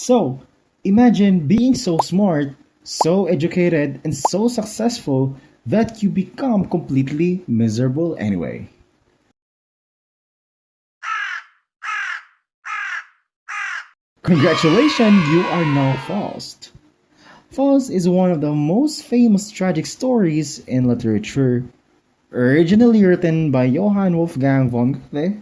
So, imagine being so smart, so educated, and so successful that you become completely miserable anyway. Congratulations, you are now Faust. Faust is one of the most famous tragic stories in literature, originally written by Johann Wolfgang von Goethe,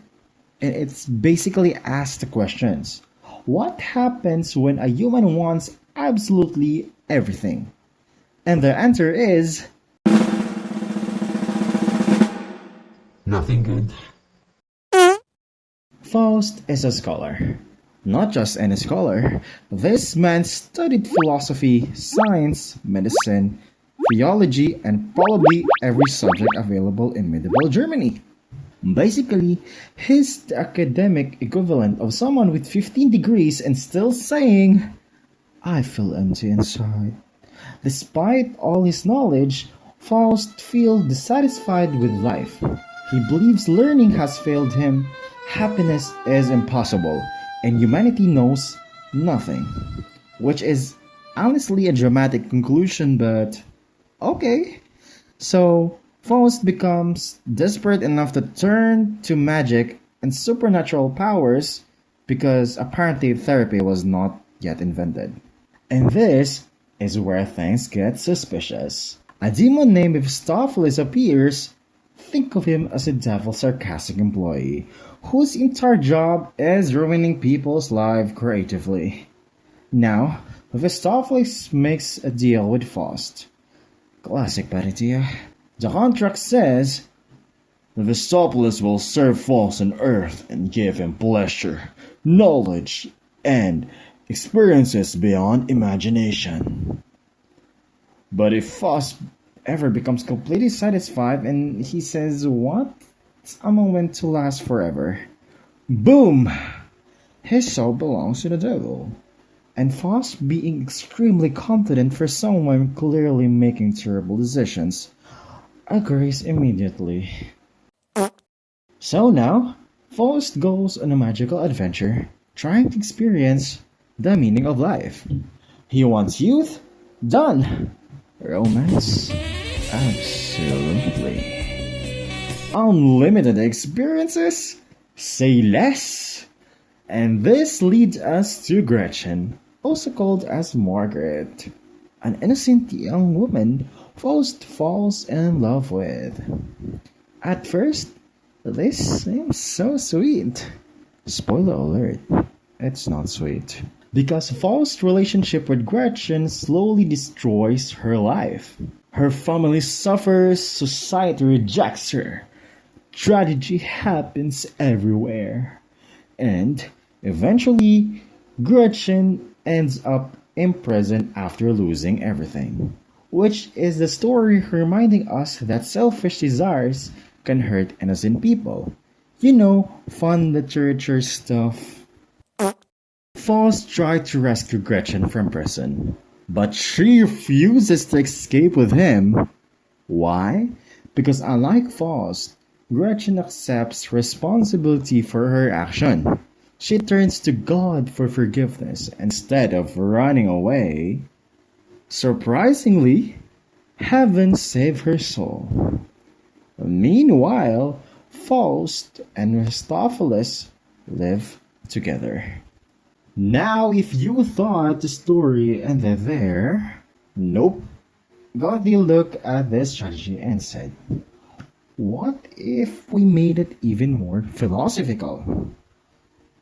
and it's basically asks the questions. What happens when a human wants absolutely everything? And the answer is Nothing good. Faust is a scholar. Not just any scholar. This man studied philosophy, science, medicine, theology, and probably every subject available in medieval Germany. Basically, he's the academic equivalent of someone with 15 degrees and still saying, I feel empty inside. Despite all his knowledge, Faust feels dissatisfied with life. He believes learning has failed him, happiness is impossible, and humanity knows nothing. Which is honestly a dramatic conclusion, but okay. So, Faust becomes desperate enough to turn to magic and supernatural powers because apparently therapy was not yet invented. And this is where things get suspicious. A demon named Mephistopheles appears. Think of him as a devil sarcastic employee whose entire job is ruining people's lives creatively. Now, Mephistopheles makes a deal with Faust. Classic bad idea. The contract says Mephistopheles will serve Faust on earth and give him pleasure, knowledge, and experiences beyond imagination. But if Faust ever becomes completely satisfied and he says, what? A moment to last forever. Boom! His soul belongs to the devil. And Faust, being extremely confident for someone clearly making terrible decisions, agrees immediately. So now, Faust goes on a magical adventure, trying to experience the meaning of life. He wants youth? Done! Romance? Absolutely. Unlimited experiences? Say less! And this leads us to Gretchen, also called as Margaret, an innocent young woman Faust falls in love with. At first, this seems so sweet. Spoiler alert, it's not sweet. Because Faust's relationship with Gretchen slowly destroys her life. Her family suffers, society rejects her. Tragedy happens everywhere. And eventually, Gretchen ends up imprisoned after losing everything. Which is the story reminding us that selfish desires can hurt innocent people. You know, fun literature stuff. Faust tried to rescue Gretchen from prison, but she refuses to escape with him. Why? Because unlike Faust, Gretchen accepts responsibility for her action. She turns to God for forgiveness instead of running away. Surprisingly, heaven saved her soul. Meanwhile, Faust and Mephistopheles live together. Now, if you thought the story ended there, nope. Gothi looked at this strategy and said, what if we made it even more philosophical?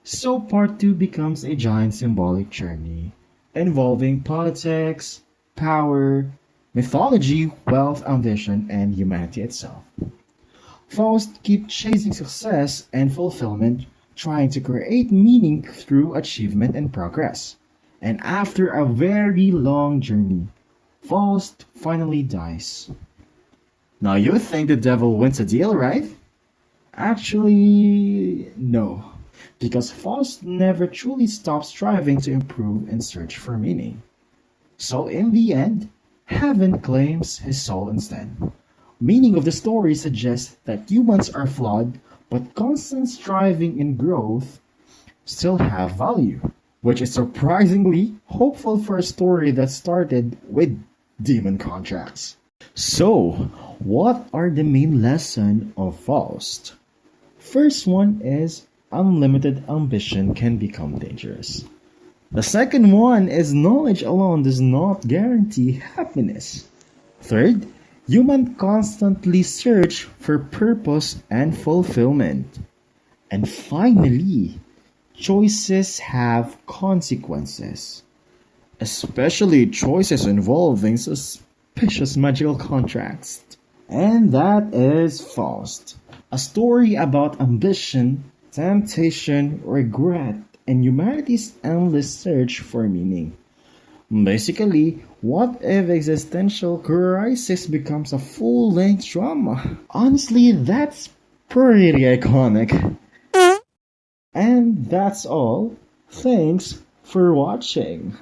So part 2 becomes a giant symbolic journey involving politics, power, mythology, wealth, ambition, and humanity itself. Faust keeps chasing success and fulfillment, trying to create meaning through achievement and progress. And after a very long journey, Faust finally dies. Now you think the devil wins the deal, right? Actually, no. Because Faust never truly stops striving to improve and search for meaning. So in the end, heaven claims his soul instead. Meaning of the story suggests that humans are flawed, but constant striving and growth still have value. which is surprisingly hopeful for a story that started with demon contracts. So, what are the main lessons of Faust? First one is unlimited ambition can become dangerous. The second one is knowledge alone does not guarantee happiness. Third, humans constantly search for purpose and fulfillment. And finally, choices have consequences, especially choices involving suspicious magical contracts. And that is Faust, a story about ambition, temptation, regret, and humanity's endless search for meaning. Basically, what if existential crisis becomes a full-length drama? Honestly, that's pretty iconic. And that's all. Thanks for watching.